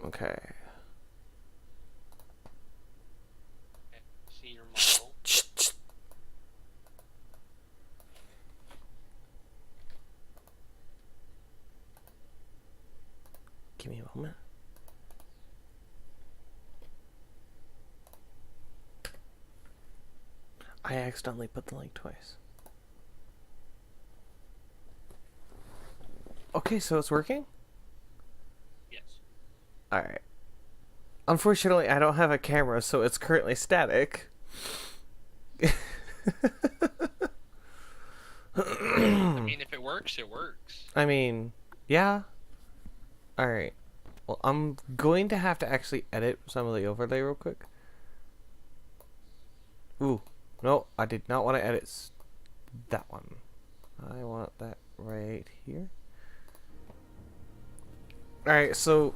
Okay. See your Shh, model. shh, shh. Give me a moment. I accidentally put the link twice. Okay, so it's working? Yes. Alright. Unfortunately, I don't have a camera, so it's currently static. I mean, if it works, it works. I mean, yeah. Alright. Well, I'm going to have to actually edit some of the overlay real quick. Ooh. No, I did not want to edit that one. I want that right here. Alright, so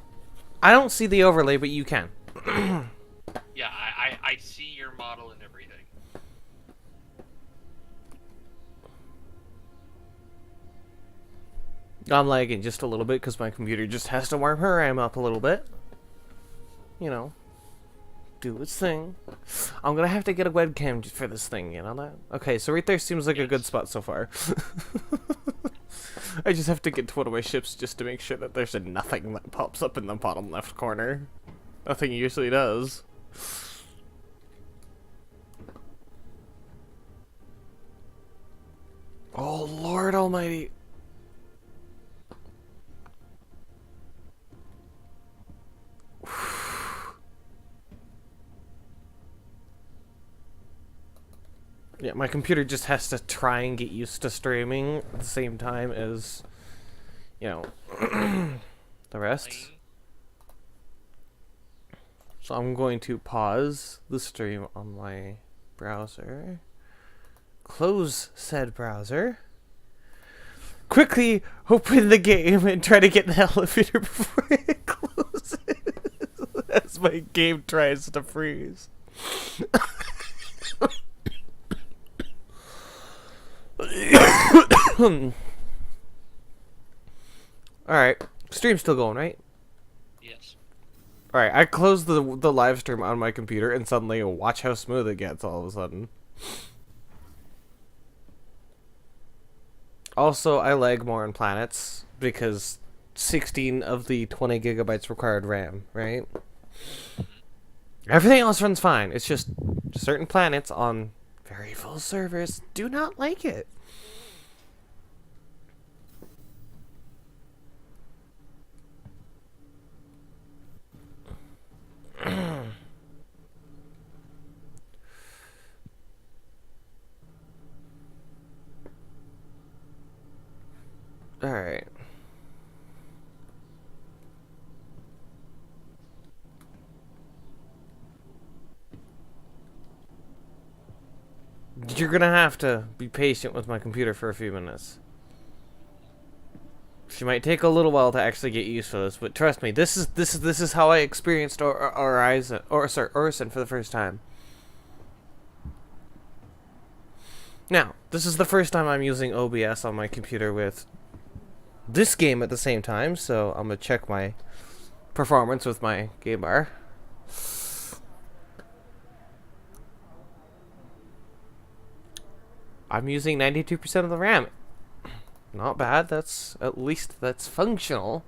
I don't see the overlay, but you can. Yeah, I see your model and everything. I'm lagging just a little bit because my computer just has to warm her RAM up a little bit. You know, do its thing. I'm gonna have to get a webcam for this thing, you know that? Okay, so right there seems like a good spot so far. I just have to get to one of my ships just to make sure that there's nothing that pops up in the bottom left corner. Nothing usually does. Oh, Lord Almighty. Yeah, my computer just has to try and get used to streaming at the same time as, you know, the rest. So I'm going to pause the stream on my browser, close said browser, quickly open the game and try to get in the elevator before it closes as my game tries to freeze. Alright, stream's still going, right? Yes. Alright, I closed the live stream on my computer and suddenly watch how smooth it gets all of a sudden. Also, I lag more on planets because 16 of the 20 gigabytes required RAM, right? Everything else runs fine. It's just certain planets on very full servers do not like it. Alright. You're gonna have to be patient with my computer for a few minutes. She might take a little while to actually get used to this, but trust me, this is how I experienced Orison for the first time. Now, this is the first time I'm using OBS on my computer with this game at the same time, so I'm gonna check my performance with my game bar. I'm using 92% of the RAM. Not bad, at least that's functional.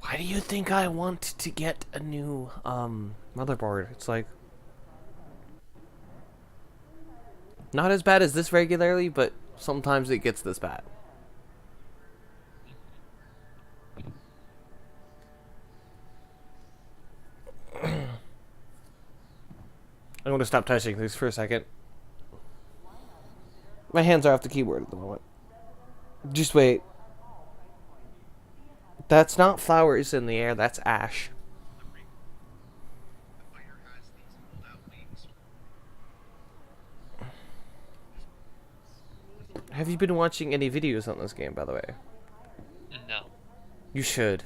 Why do you think I want to get a new motherboard? It's like not as bad as this regularly, but sometimes it gets this bad. I'm going to stop touching these for a second. My hands are off the keyboard at the moment. Just wait. That's not flowers in the air, that's ash. Have you been watching any videos on this game, by the way? No. You should.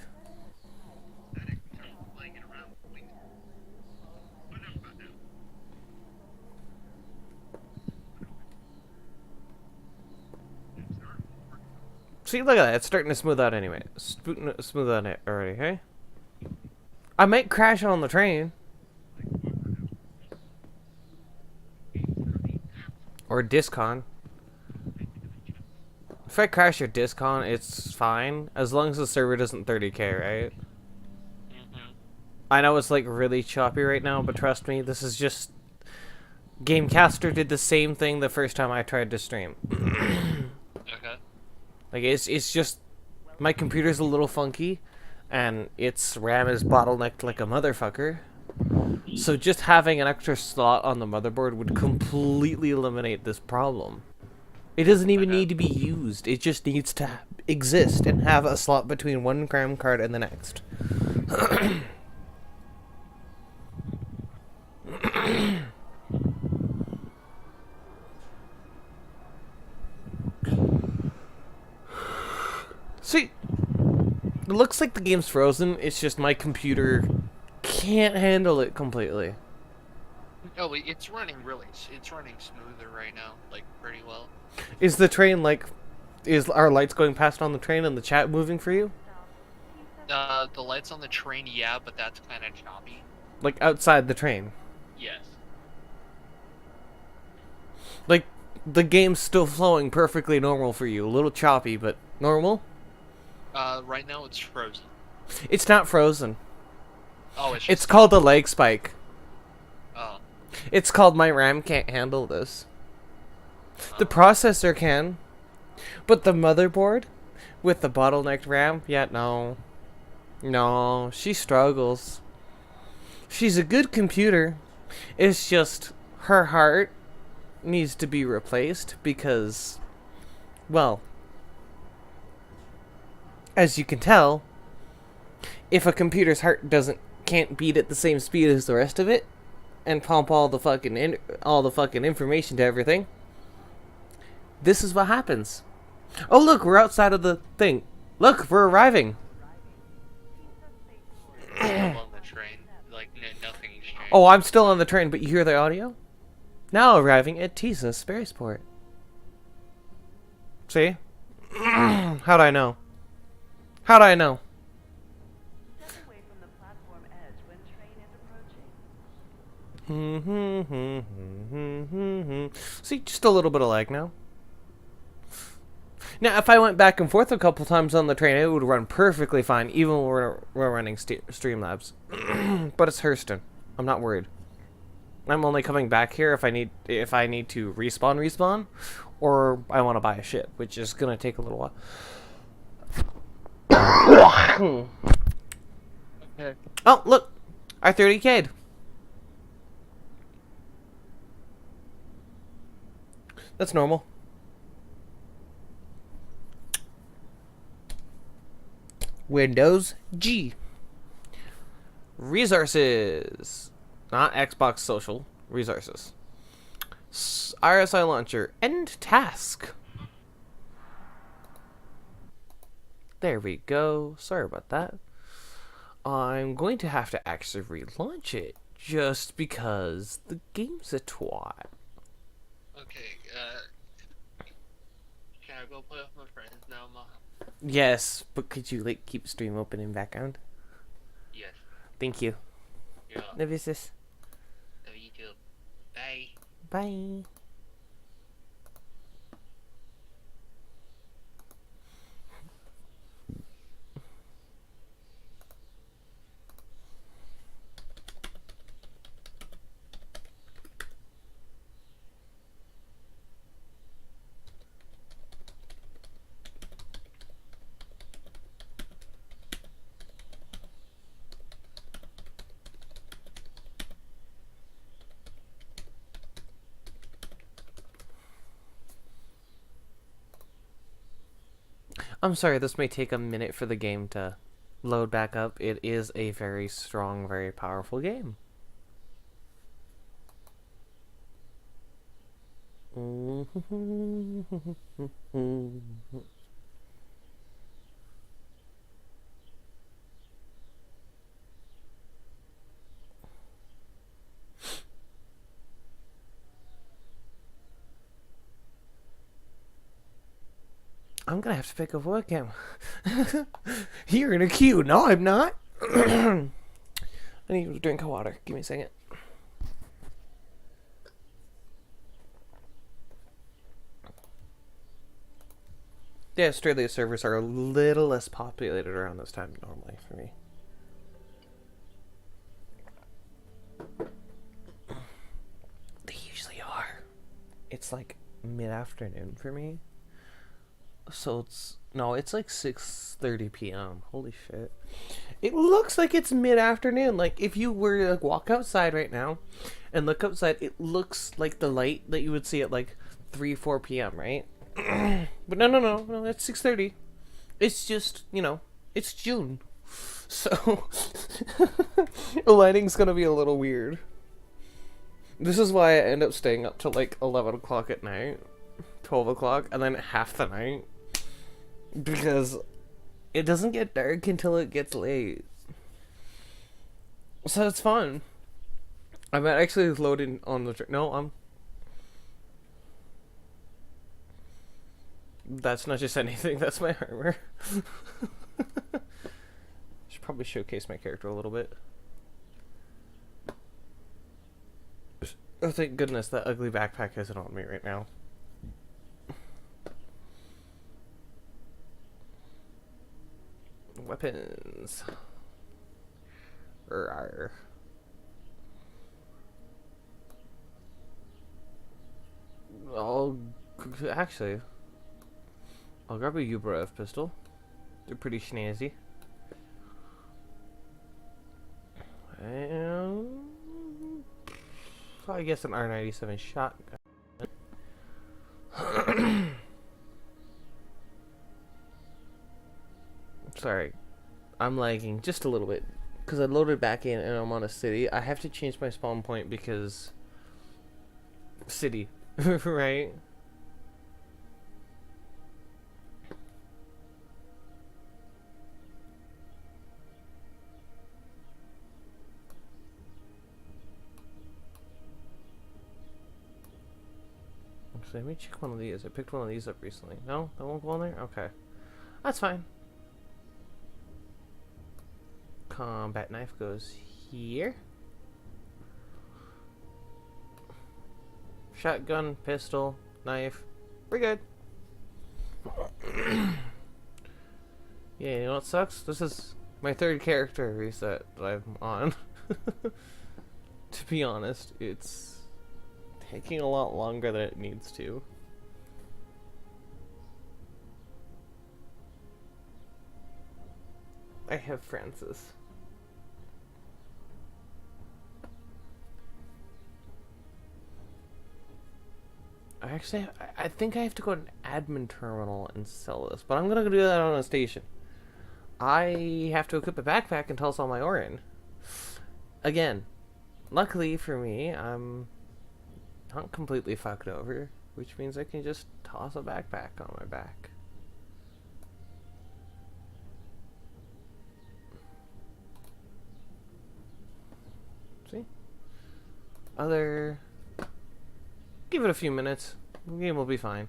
See, look at that. It's starting to smooth out anyway. Smooth out it already, hey? I might crash on the train. Or Discon. If I crash your Discon, it's fine. As long as the server doesn't 30k, right? Mm-hmm. I know it's like really choppy right now, but trust me, this is just... Gamecaster did the same thing the first time I tried to stream. Okay. Like, it's just... My computer's a little funky, and its RAM is bottlenecked like a motherfucker. So just having an extra slot on the motherboard would completely eliminate this problem. It doesn't even need to be used. It just needs to exist and have a slot between one RAM card and the next. See, it looks like the game's frozen. It's just my computer can't handle it completely. Oh, it's running it's running smoother right now, like pretty well. Is the train like... Is our lights going past on the train and the chat moving for you? The lights on the train, yeah, but that's kind of choppy. Like outside the train? Yes. Like, the game's still flowing perfectly normal for you. A little choppy, but normal? Right now it's frozen. It's not frozen. Oh, it's just... It's called a lag spike. Oh. It's called my RAM can't handle this. The processor can. But the motherboard, with the bottlenecked RAM, yeah, no. No, she struggles. She's a good computer. It's just her heart needs to be replaced because, well, as you can tell, if a computer's heart can't beat at the same speed as the rest of it and pump all the fucking information to everything, this is what happens. Oh, look, we're outside of the thing. Look, we're arriving. I'm on the train. Like, nothing's changed. Oh, I'm still on the train, but you hear the audio? Now arriving at Tisa Spaceport. See? How'd I know? How'd I know? Step away from the platform edge when train is approaching. See, just a little bit of lag now. Now, if I went back and forth a couple times on the train, it would run perfectly fine, even when we're running Streamlabs. But it's Hurston. I'm not worried. I'm only coming back here if I need to respawn, or I want to buy a ship, which is gonna take a little while. Okay. Oh, look, I 30k'd. That's normal. Windows G. Resources. Not Xbox Social. Resources. RSI Launcher. End task. There we go. Sorry about that. I'm going to have to actually relaunch it just because the game's a twat. Okay, can I go play with my friends now, Ma? Yes, but could you like keep stream open in background? Yes. Thank you. Yeah. Love you, sis. Love you too. Bye. Bye. I'm sorry, this may take a minute for the game to load back up. It is a very strong, very powerful game. I'm gonna have to pick a webcam. You're in a queue. No, I'm not. I need a drink of water. Give me a second. Yeah, Australia servers are a little less populated around this time normally for me. They usually are. It's like mid-afternoon for me. So it's like 6:30 p.m. Holy shit. It looks like it's mid-afternoon. Like if you were to like, walk outside right now and look outside, it looks like the light that you would see at like 3-4 p.m., right? But no, it's 6:30. It's just, it's June. So the lighting's gonna be a little weird. This is why I end up staying up till like 11 o'clock at night, 12 o'clock, and then half the night. Because it doesn't get dark until it gets late. So it's fun. I'm actually loading on the... That's not just anything, that's my armor. Should probably showcase my character a little bit. Oh, thank goodness that ugly backpack isn't on me right now. Weapons. Rawr. Actually, I'll grab a Ubrev pistol. They're pretty snazzy. And I guess an R97 shotgun. Sorry, I'm lagging just a little bit because I loaded back in and I'm on a city. I have to change my spawn point because city, right? Actually, let me check one of these. I picked one of these up recently. No, that won't go on there? Okay. That's fine. Combat knife goes here. Shotgun, pistol, knife. We're good. Yeah, you know what sucks? This is my third character reset that I'm on. To be honest, it's taking a lot longer than it needs to. I have Francis. Actually, I think I have to go to an admin terminal and sell this, but I'm gonna go do that on a station. I have to equip a backpack and toss all my ore in. Again, luckily for me, I'm not completely fucked over, which means I can just toss a backpack on my back. See? Give it a few minutes. The game will be fine.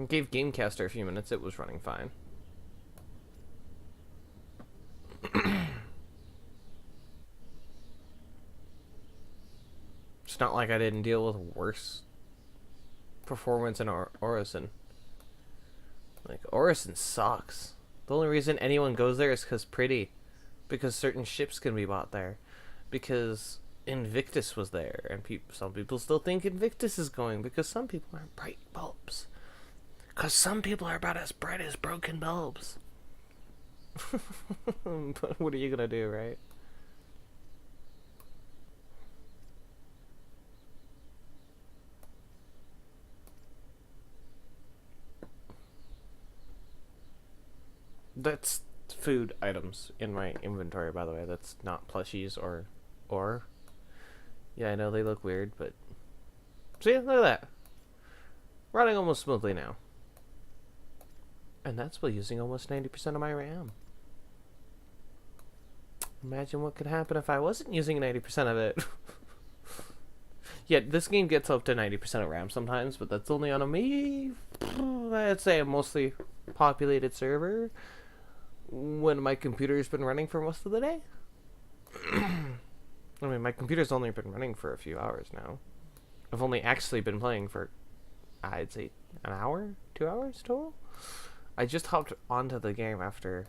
Gave Gamecaster a few minutes. It was running fine. It's not like I didn't deal with worse performance in Orison. Like, Orison sucks. The only reason anyone goes there is because pretty. Because certain ships can be bought there. Because Invictus was there, and some people still think Invictus is going because some people are bright bulbs. Because some people are about as bright as broken bulbs. But what are you gonna do, right? That's food items in my inventory, by the way. That's not plushies or yeah, I know they look weird, but see, look at that. Running almost smoothly now. And that's while using almost 90% of my RAM. Imagine what could happen if I wasn't using 90% of it. Yeah, this game gets up to 90% of RAM sometimes, but that's only on a I'd say a mostly populated server when my computer's been running for most of the day. I mean, my computer's only been running for a few hours now. I've only actually been playing for, I'd say, an hour, 2 hours total. I just hopped onto the game after,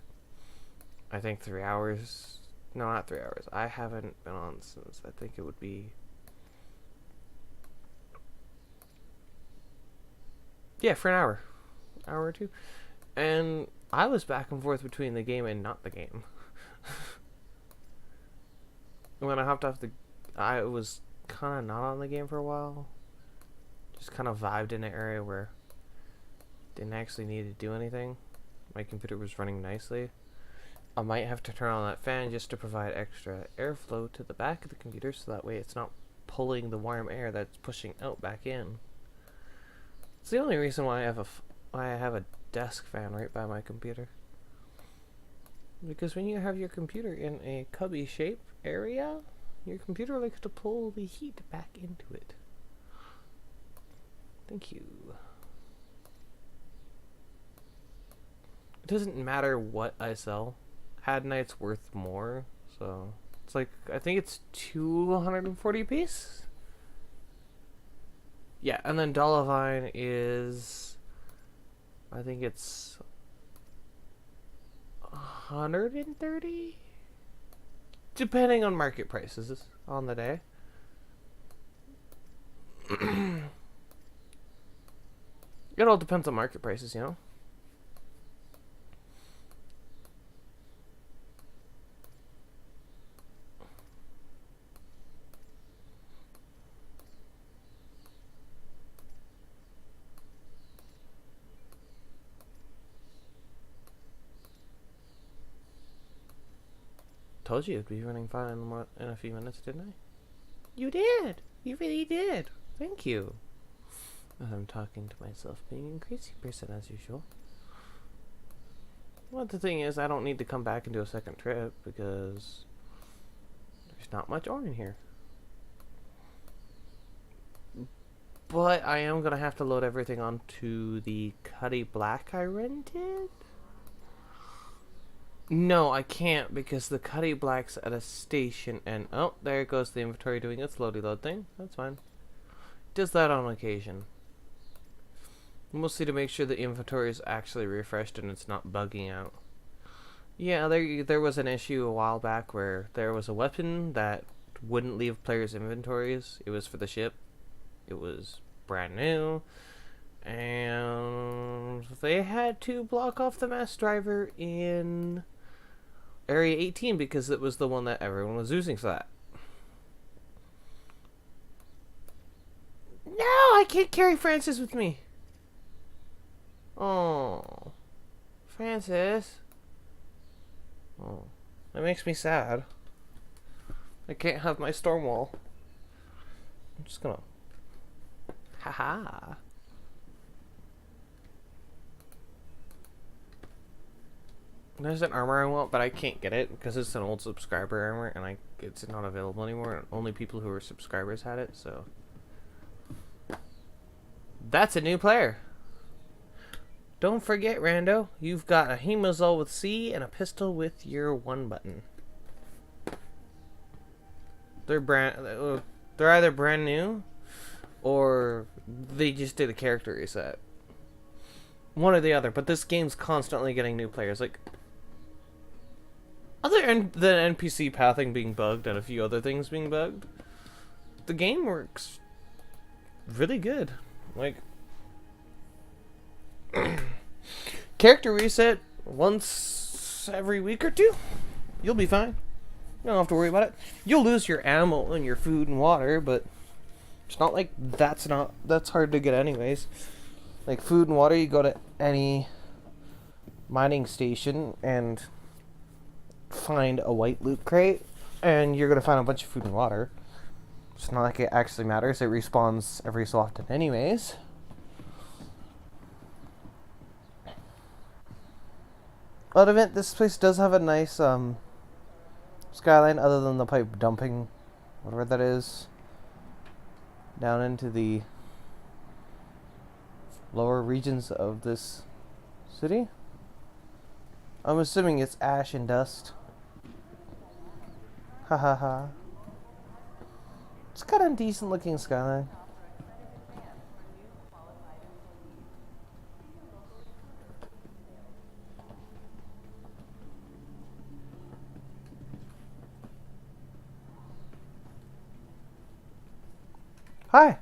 I think, 3 hours. No, not 3 hours. I haven't been on since, I think it would be, yeah, for an hour or two. And I was back and forth between the game and not the game. When I hopped off I was kind of not on the game for a while. Just kind of vibed in an area where didn't actually need to do anything. My computer was running nicely. I might have to turn on that fan just to provide extra airflow to the back of the computer, so that way it's not pulling the warm air that's pushing out back in. It's the only reason why I have a desk fan right by my computer. Because when you have your computer in a cubby shape area, your computer likes to pull the heat back into it. Thank you. It doesn't matter what I sell. Hadnight's worth more, so it's like, I think it's 240 piece. Yeah, and then Dollarvine is, I think it's 130, depending on market prices on the day. It all depends on market prices, you know. Told you it'd be running fine in a few minutes, didn't I? You did! You really did! Thank you. As I'm talking to myself, being a crazy person as usual. Well, the thing is, I don't need to come back and do a second trip because there's not much ore in here. But I am gonna have to load everything onto the Cuddy Black I rented. No, I can't because the Cuddy Black's at a station and oh, there goes the inventory doing its loady load thing. That's fine. Does that on occasion. Mostly to make sure the inventory is actually refreshed and it's not bugging out. Yeah, there was an issue a while back where there was a weapon that wouldn't leave players' inventories. It was for the ship. It was brand new. And they had to block off the mass driver in Area 18 because it was the one that everyone was using for that. No, I can't carry Francis with me. Oh, Francis. Oh, that makes me sad. I can't have my storm wall. I'm just gonna. Haha. There's an armor I want, but I can't get it because it's an old subscriber armor, and it's not available anymore. And only people who were subscribers had it. So that's a new player. Don't forget, Rando, you've got a Hemazol with C and a pistol with your 1 button. They're either brand new, or they just did a character reset. One or the other, but this game's constantly getting new players. Like, other than NPC pathing being bugged and a few other things being bugged, the game works really good. Like, character reset once every week or two, you'll be fine. You don't have to worry about it. You'll lose your ammo and your food and water, but it's not like that's hard to get anyways. Like food and water, you go to any mining station and find a white loot crate, and you're gonna find a bunch of food and water. It's not like it actually matters. It respawns every so often anyways. But event, this place does have a nice skyline, other than the pipe dumping, whatever that is, down into the lower regions of this city. I'm assuming it's ash and dust. Ha ha ha. It's got a decent looking skyline. Hi.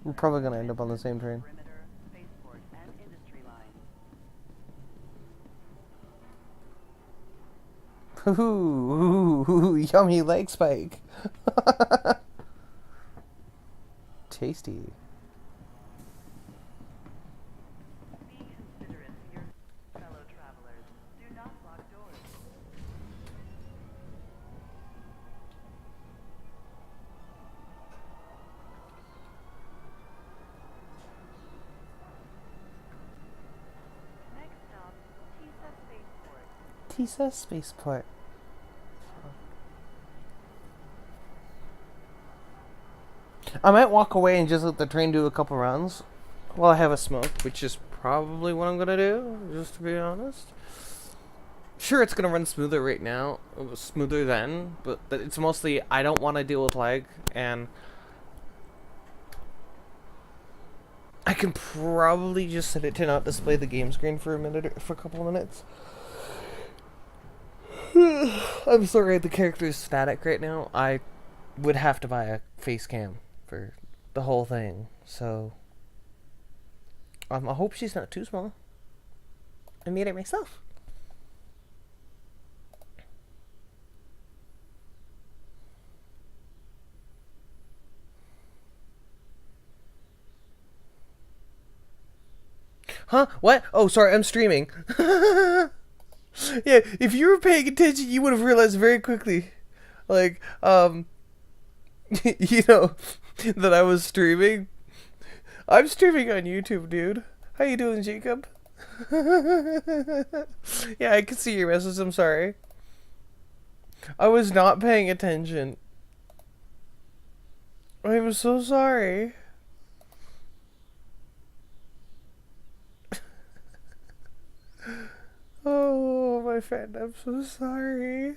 We're probably gonna end up on the same train. Perimeter, spaceport, and industry line. Ooh, yummy leg spike. Tasty. Be considerate to your fellow travelers. Do not block doors. Next stop, TISA Spaceport. TISA Spaceport. I might walk away and just let the train do a couple runs while I have a smoke, which is probably what I'm gonna do, just to be honest. Sure, it's gonna run smoother right now, smoother then, but it's mostly I don't want to deal with lag, and I can probably just set it to not display the game screen for a minute, or for a couple of minutes. I'm sorry, the character is static right now. I would have to buy a face cam for the whole thing, so I hope she's not too small. I made it myself. Huh? What? Oh, sorry, I'm streaming. Yeah, if you were paying attention, you would have realized very quickly, like, you know, that I was streaming. I'm streaming on YouTube, dude. How you doing, Jacob? Yeah, I can see your message. I'm sorry. I was not paying attention. I'm so sorry. Oh, my friend, I'm so sorry.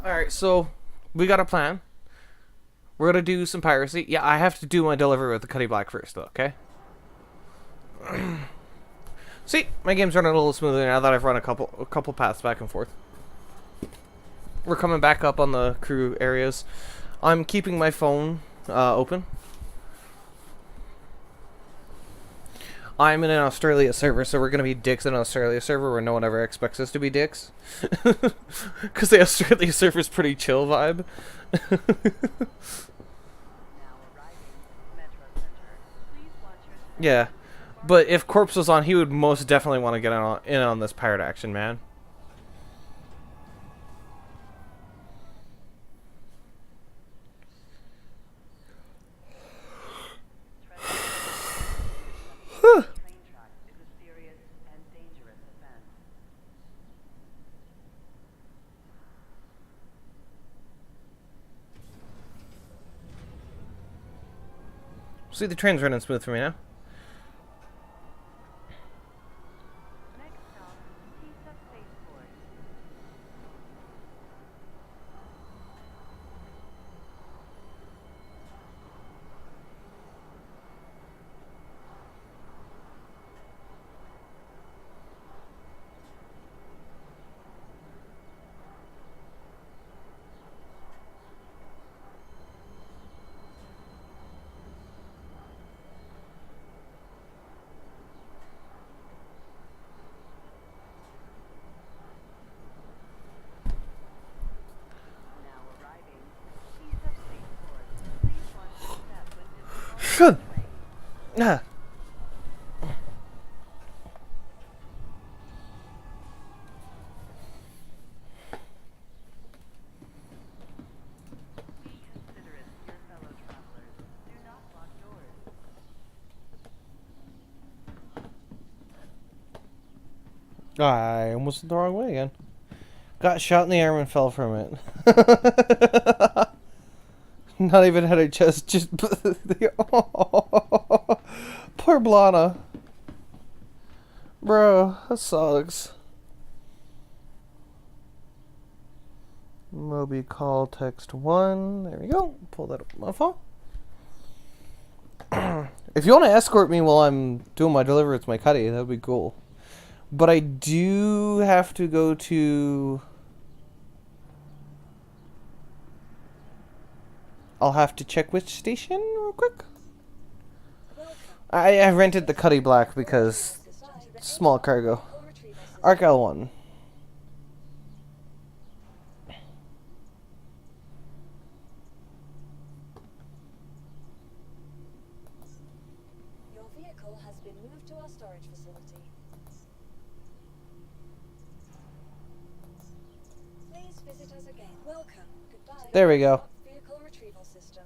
Alright, so we got a plan. We're gonna do some piracy. Yeah, I have to do my delivery with the Cuddy Black first, though, okay? See, my game's running a little smoother now that I've run a couple paths back and forth. We're coming back up on the crew areas. I'm keeping my phone open. I'm in an Australia server, so we're gonna be dicks in an Australia server where no one ever expects us to be dicks. Because the Australia server's pretty chill vibe. Now arriving Metro Center. Please watch your Yeah. But if Corpse was on, he would most definitely want to get in on this pirate action, man. train track is a serious and dangerous offense. See, the train's running smooth for me now. Next stop, Tisa Spaceport. Now arriving Tisa Spaceport. Please watch your step when Shut. Ah. Be considerate to your fellow travelers. Do not block doors. I almost went the wrong way again. Got shot in the arm and fell from it. Not even had a chest, just poor Blana. Bro, that sucks. Moby call text 1. There we go. Pull that up on my phone. If you want to escort me while I'm doing my delivery with my Cuddy, that would be cool. But I do have to go to... I'll have to check which station real quick. I rented the Cuddy Black because small cargo. Arc L1. Your vehicle has been moved to our storage facility. Please visit us again. Welcome. Goodbye. There we go. Vehicle retrieval system.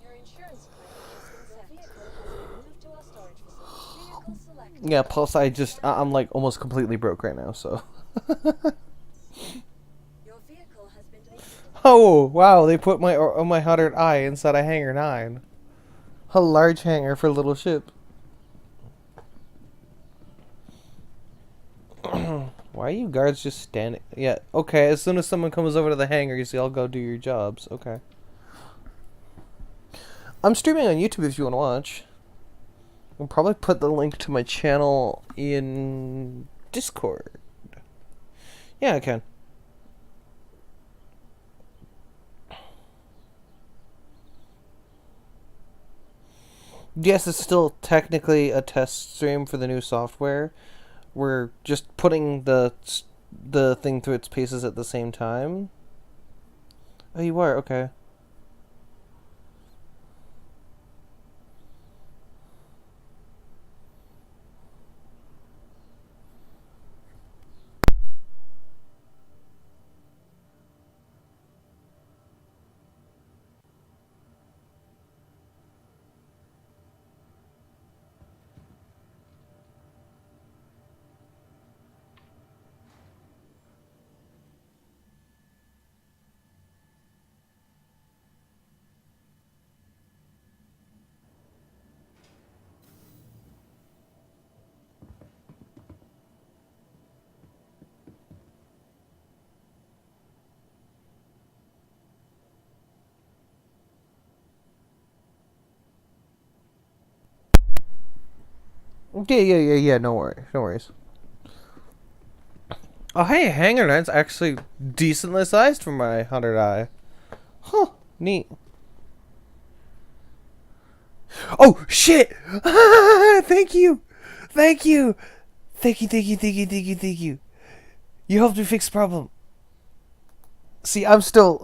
Your insurance claim has been set. Your vehicle has been moved to our storage facility. Vehicle selected. Yeah, plus I'm like almost completely broke right now, so. Your vehicle has been taken. Oh, wow, they put my 100i inside a Hangar 9. A large hangar for a little ship. Why are you guards just standing? Yeah, okay, as soon as someone comes over to the hangar, you say, I'll go do your jobs. Okay. I'm streaming on YouTube if you want to watch. I'll probably put the link to my channel in Discord. Yeah, I can. Yes, it's still technically a test stream for the new software. We're just putting the thing through its paces at the same time. Oh, you are? Okay. Yeah. No worries. No worries. Oh, hey, Hanger Knight's actually decently sized for my 100 eye. Huh. Neat. Oh, shit! Thank you! Thank you! Thank you. You helped me fix the problem. See, I'm still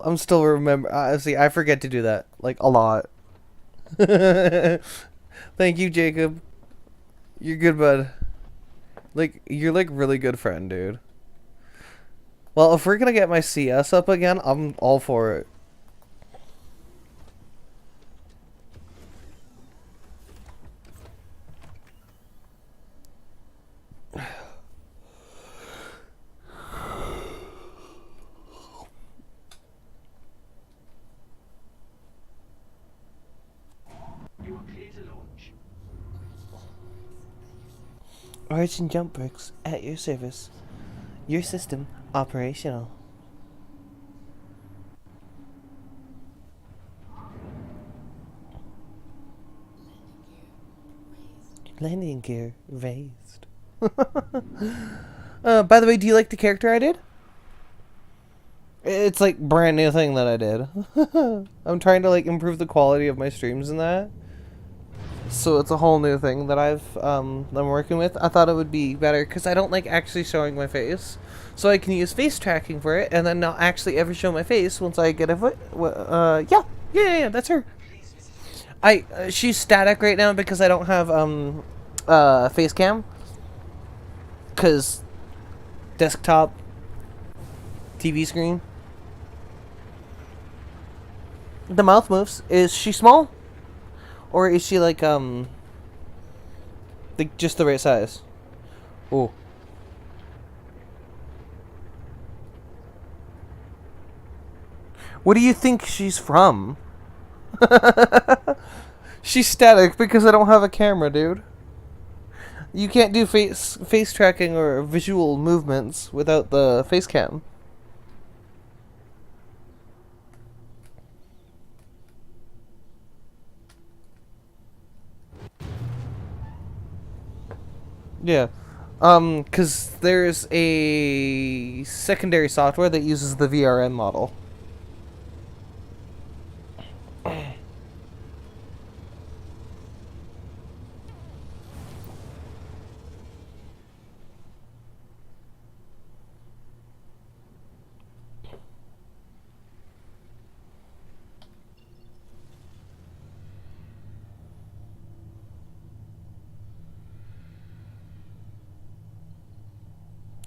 remember. See, I forget to do that like a lot. Thank you, Jacob. You're good, bud. Like, you're like really good friend, dude. Well, if we're gonna get my CS up again, I'm all for it. Origin jump bricks at your service. Your system operational. Landing gear raised. By the way, do you like the character I did? It's like brand new thing that I did. I'm trying to like improve the quality of my streams and that. So it's a whole new thing that I'm working with. I thought it would be better because I don't like actually showing my face, so I can use face tracking for it, and then not actually ever show my face once I get a foot. Yeah, that's her. She's static right now because I don't have face cam. Cause desktop TV screen. The mouth moves. Is she small? Or is she like just the right size? Oh. What do you think she's from? She's static because I don't have a camera, dude. You can't do face tracking or visual movements without the face cam. Yeah. Cause there's a secondary software that uses the VRM model.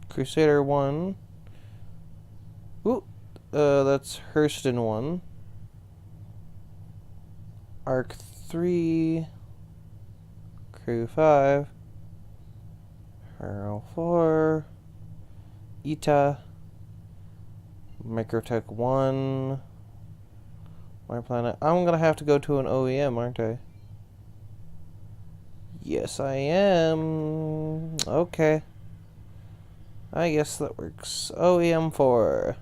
Crusader 1. Ooh, that's Hurston 1. Arc 3. Crew 5. Hero 4. Ita. Microtech 1. My planet. I'm gonna have to go to an OEM, aren't I? Yes, I am. Okay. I guess that works. OEM 4.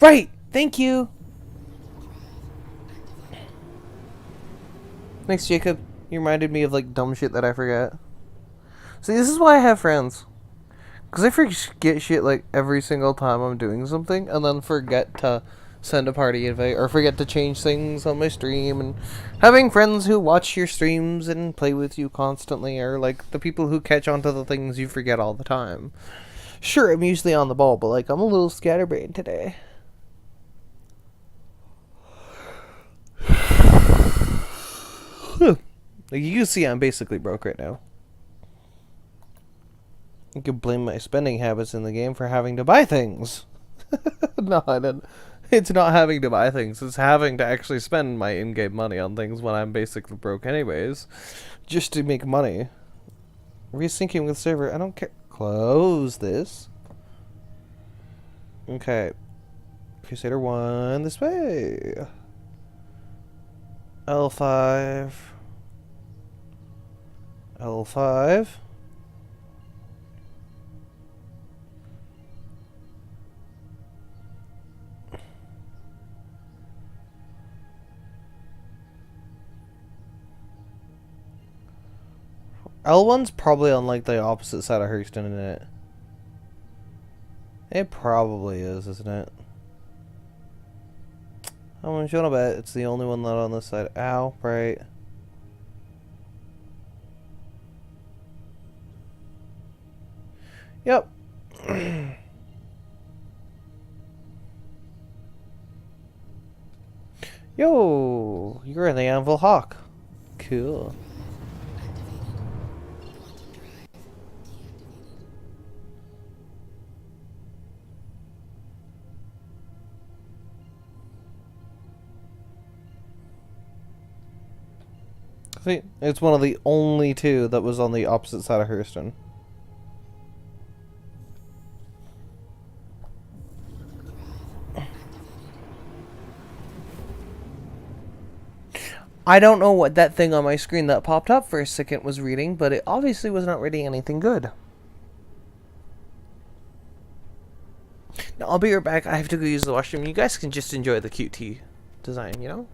Right! Thank you! Thanks, Jacob. You reminded me of, like, dumb shit that I forget. See, this is why I have friends. Because I forget shit, like, every single time I'm doing something, and then forget to send a party invite, or forget to change things on my stream, and having friends who watch your streams and play with you constantly are, like, the people who catch on to the things you forget all the time. Sure, I'm usually on the ball, but, like, I'm a little scatterbrained today. Like, you can see I'm basically broke right now. You can blame my spending habits in the game for having to buy things. No, I didn't. It's not having to buy things. It's having to actually spend my in-game money on things when I'm basically broke anyways. Just to make money. Resyncing with server. I don't care. Close this. Okay. Crusader 1 this way. L5. L5. L1's probably on like the opposite side of Hurston, isn't it? It probably is, isn't it? I'm gonna bet it's the only one not on this side. Ow, right. Yep. Yo, you're in the Anvil Hawk. Cool. See, it's one of the only two that was on the opposite side of Hurston. I don't know what that thing on my screen that popped up for a second was reading, but it obviously was not reading anything good. Now, I'll be right back. I have to go use the washroom. You guys can just enjoy the QT design, you know?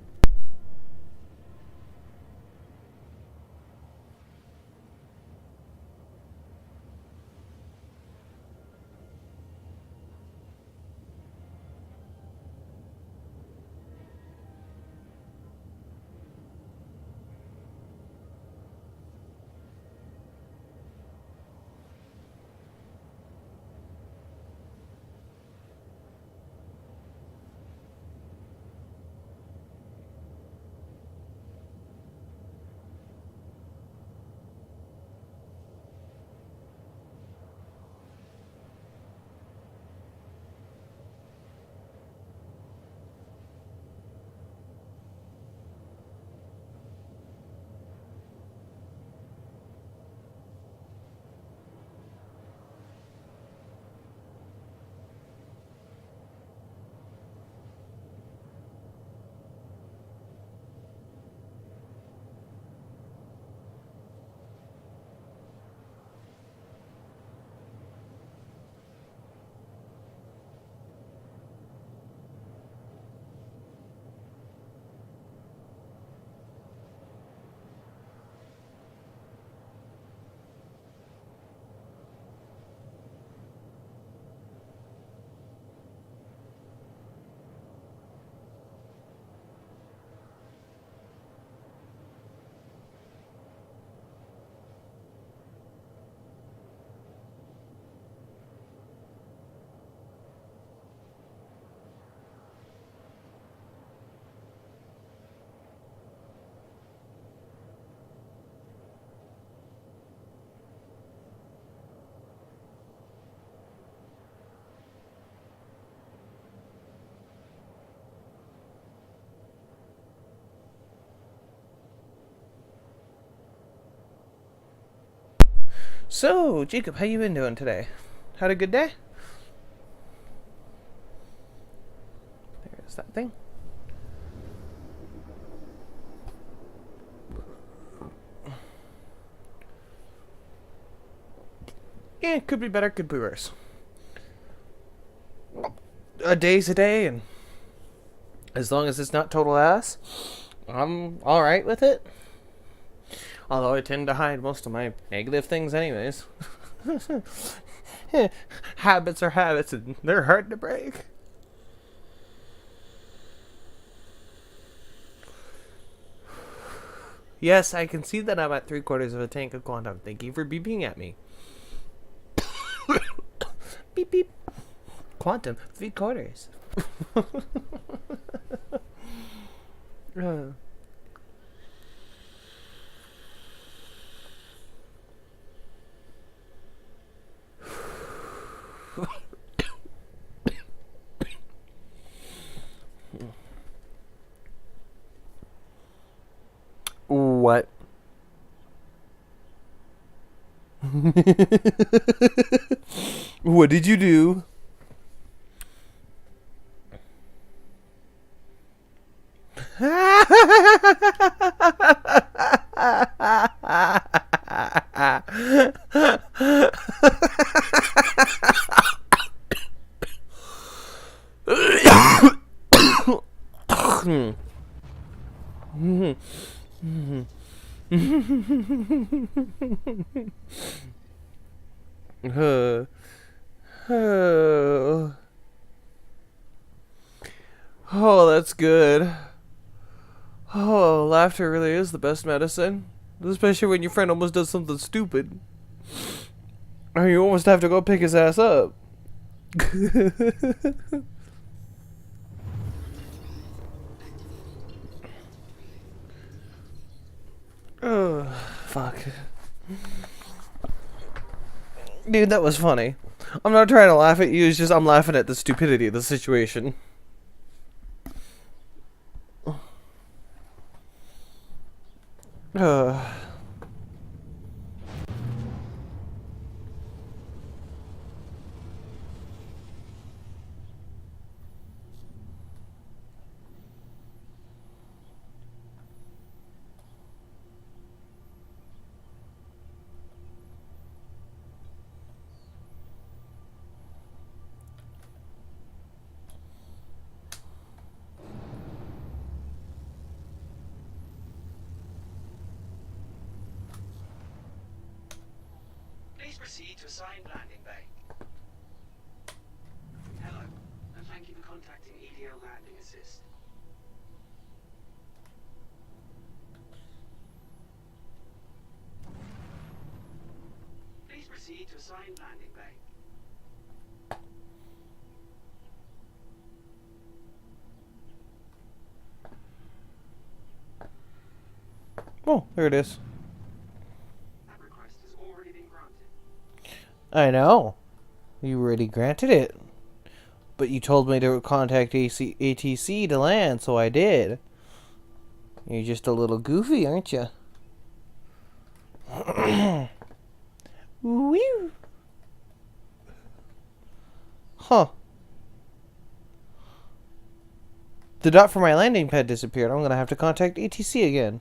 So, Jacob, how you been doing today? Had a good day? There's that thing. Yeah, could be better, could be worse. A day's a day, and as long as it's not total ass, I'm alright with it. Although I tend to hide most of my negative things anyways. Habits are habits, and they're hard to break. Yes, I can see that I'm at 3/4 of a tank of quantum. Thank you for beeping at me. Beep beep. Quantum 3/4. What? What did you do? Uh, oh. Oh, that's good. Oh, laughter really is the best medicine. Especially when your friend almost does something stupid. Or you almost have to go pick his ass up. Oh, fuck. Dude, that was funny. I'm not trying to laugh at you, it's just I'm laughing at the stupidity of the situation. Uh. Please proceed to assigned landing bay. Hello, and thank you for contacting EDL Landing Assist. Please proceed to assigned landing bay. Oh, there it is. That request has already been granted. I know. You already granted it. But you told me to contact ATC to land, so I did. You're just a little goofy, aren't you? Woo! Huh. The dot for my landing pad disappeared. I'm gonna have to contact ATC again.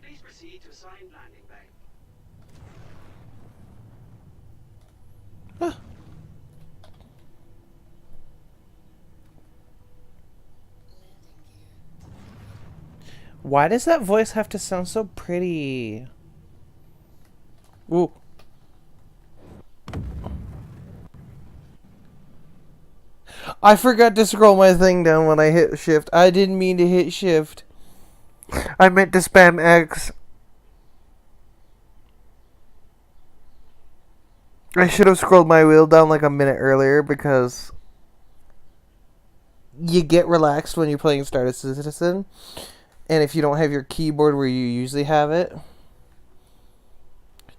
Please proceed to assigned landing bay. Huh. Why does that voice have to sound so pretty? Ooh. I forgot to scroll my thing down when I hit shift. I didn't mean to hit shift. I meant to spam X. I should have scrolled my wheel down like a minute earlier because you get relaxed when you're playing Stardust Citizen. And if you don't have your keyboard where you usually have it,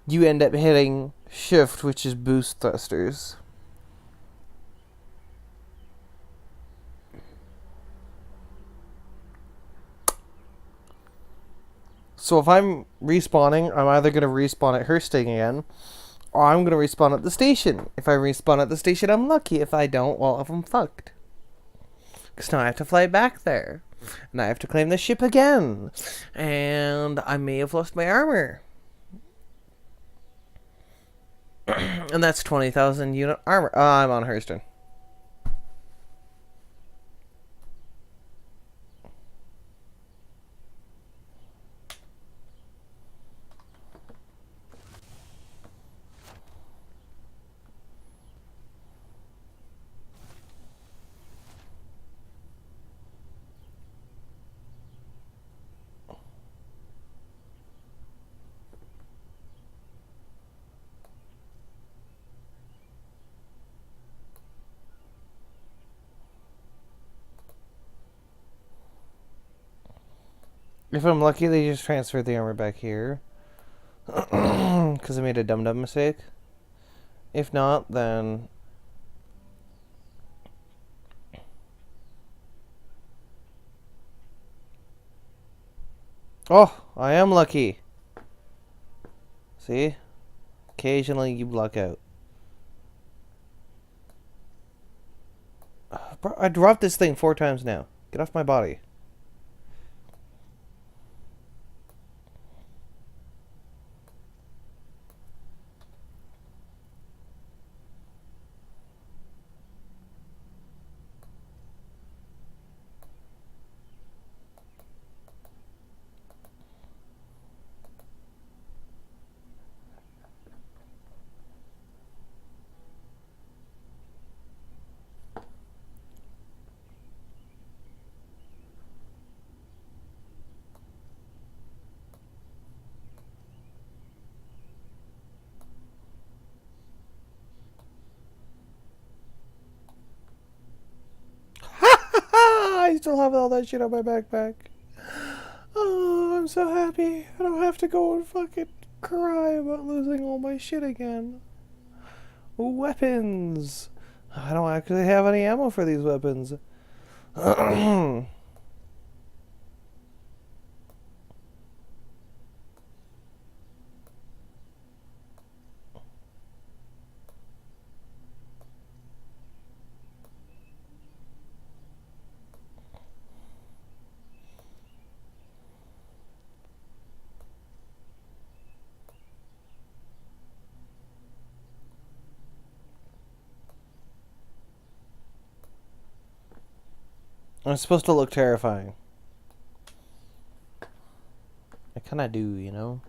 you end up hitting shift, which is boost thrusters. So if I'm respawning, I'm either going to respawn at Hursting again, or I'm going to respawn at the station. If I respawn at the station, I'm lucky. If I don't, well, I'm fucked. Because now I have to fly back there. And I have to claim the ship again. And I may have lost my armor. And that's 20,000 unit armor. I'm on Hurston. If I'm lucky, they just transferred the armor back here. Because I made a dumb mistake. If not, then... Oh, I am lucky. See? Occasionally you luck out. Bro, I dropped this thing 4 times now. Get off my body. still have all that shit on my backpack. Oh, I'm so happy. I don't have to go and fucking cry about losing all my shit again. Weapons. I don't actually have any ammo for these weapons. I'm supposed to look terrifying. I kinda do, you know?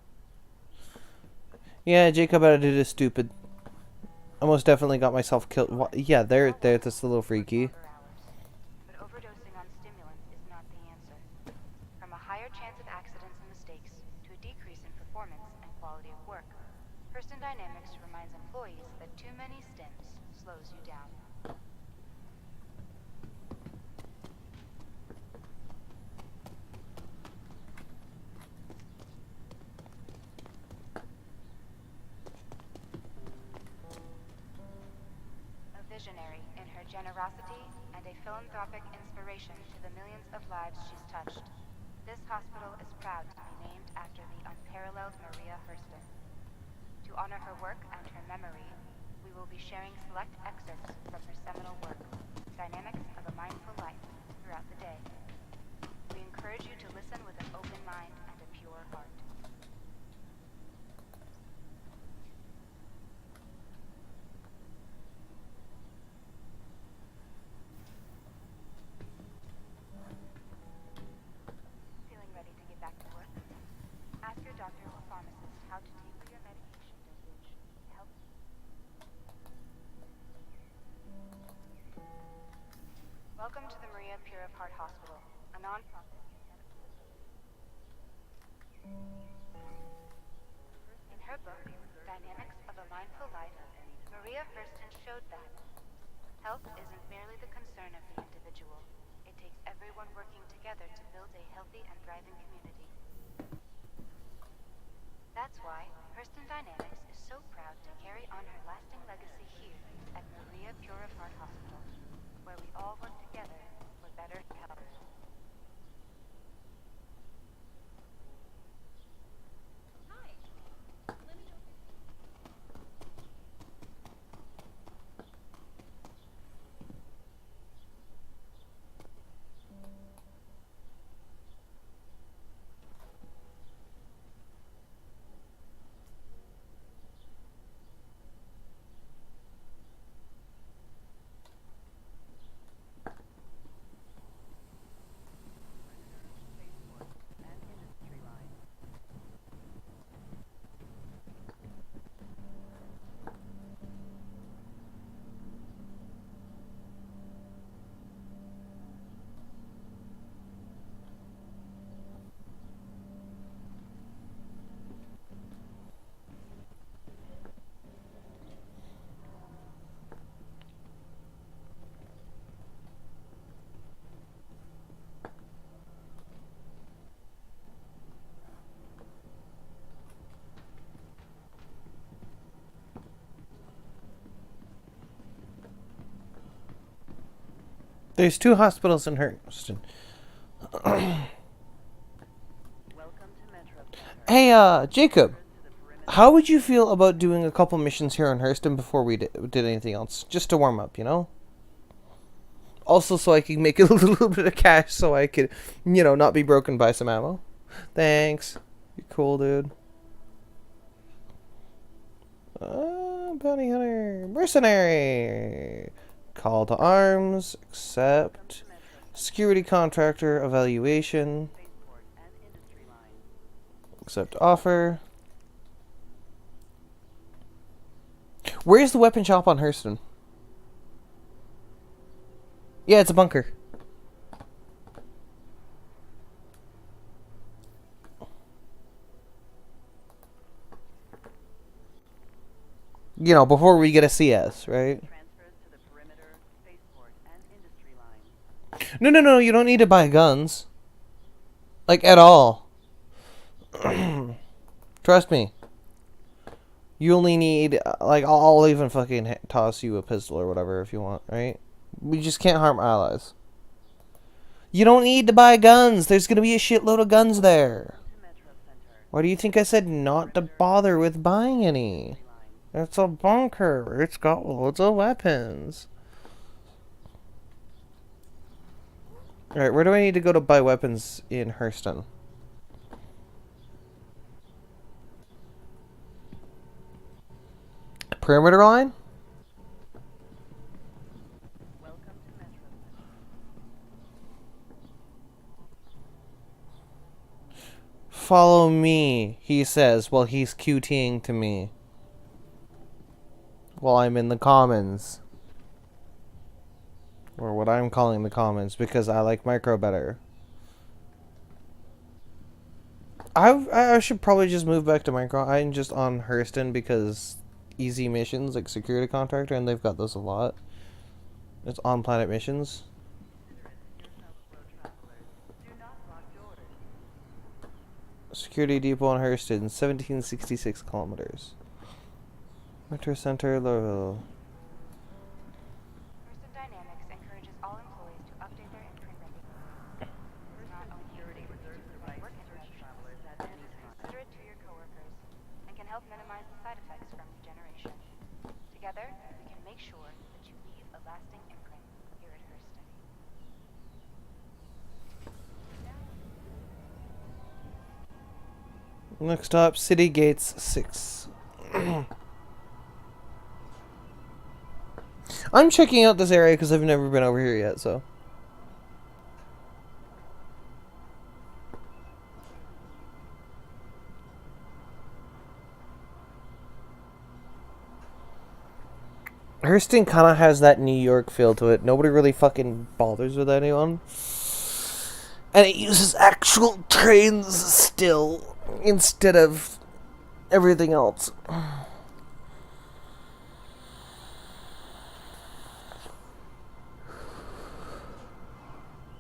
Yeah, Jacob, I did this stupid. I most definitely got myself killed. Yeah, there, that's a little freaky. But overdosing on stimulants is not the answer. From a higher chance of accidents and mistakes to a decrease in performance and quality of work, Hurston Dynamics reminds employees that too many stims slows you down. A visionary in her generosity and a philanthropic inspiration to the millions of lives she's touched, this hospital is proud to be named after the unparalleled Maria Hurston. To honor her work and her memory, we will be sharing select excerpts from her seminal work, Dynamics of a Mindful Life, throughout the day. We encourage you to listen with an open mind and a pure heart. Feeling ready to get back to work? Ask your doctor or pharmacist how to taper your medication dosage to help. Welcome to the Maria Pure of Heart Hospital, a non-profit. In her book, Dynamics of a Mindful Life, Maria Hurston showed that health isn't merely the concern of the individual. It takes everyone working together to build a healthy and thriving community. That's why Hurston Dynamics is so proud to carry on her lasting legacy here at Maria Pure of Heart Hospital, where we all work together for better health. and industry line. There's 2 hospitals in Hurston. Welcome to Metro Center. Hey, Jacob. To the perimeter. How would you feel about doing a couple missions here in Hurston before we did anything else? Just to warm up, you know? Also, so I can make a little bit of cash so I could, you know, not be broken by some ammo. Thanks. You're cool, dude. Bounty hunter. Mercenary. Call to arms. Accept. Security contractor. Evaluation. Spaceport and industry line. Accept offer. Where's the weapon shop on Hurston? Yeah, it's a bunker. You know, before we get a CS, right? Transfers to the perimeter, spaceport and industry line. No, no, no, you don't need to buy guns. Like, at all. Trust me. You only need, like, I'll even fucking toss you a pistol or whatever if you want, right? We just can't harm allies. You don't need to buy guns. There's gonna be a shitload of guns there. Why do you think I said not to bother with buying any? It's a bunker. It's got loads of weapons. Alright, where do I need to go to buy weapons in Hurston? Perimeter line? Welcome to Metro Center. Follow me, he says while he's QTing to me. While I'm in the commons. Or what I'm calling the commons, because I like micro better. I should probably just move back to micro. I'm just on Hurston because easy missions, like security contractor, and they've got those a lot. It's on planet missions. Do not lock doors. Security depot in Hurston, 1766 kilometers. Metro Center, Louisville. Hurston Dynamics encourages all employees to update their imprint regularly. This not only Security reserves the right work to search environment, travelers at but any is time. considerate to your coworkers and can help minimize the side effects from regeneration. Together, we can make sure that you leave a lasting imprint here at Hurston. Next stop, City Gates 6. I'm checking out this area because I've never been over here yet, so. Hurston kind of has that New York feel to it. Nobody really fucking bothers with anyone. And it uses actual trains still instead of everything else.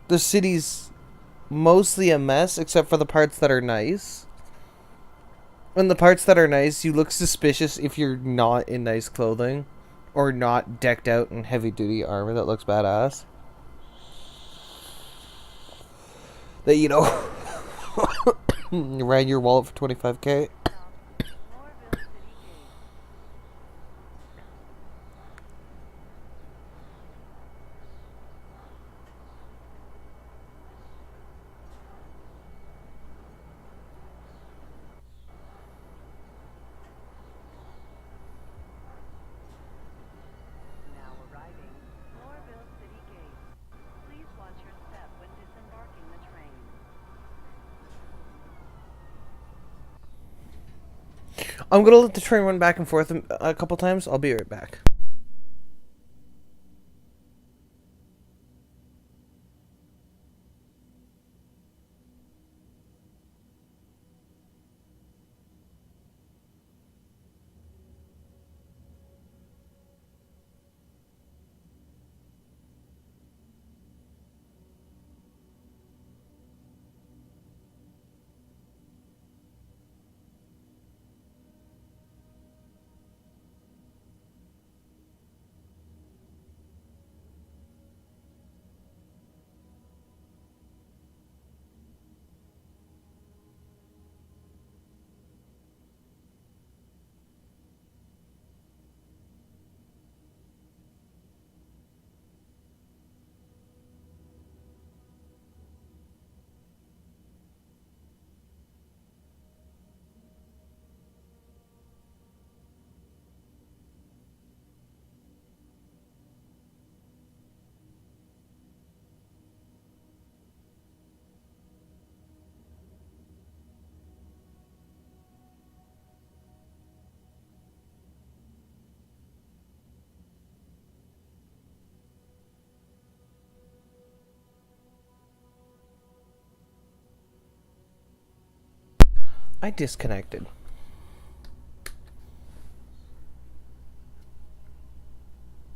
The city's mostly a mess except for the parts that are nice. And the parts that are nice, you look suspicious if you're not in nice clothing or not decked out in heavy duty armor that looks badass. That, you know, you ran your wallet for 25K. Moorville City Gate. Now arriving, Moorville City Gate. Please watch your step when disembarking the train. I'm gonna let the train run back and forth a couple times. I'll be right back. I disconnected.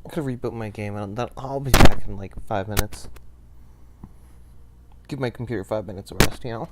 I'm gonna reboot my game and I'll be back in like 5 minutes. give my computer 5 minutes of rest, you know?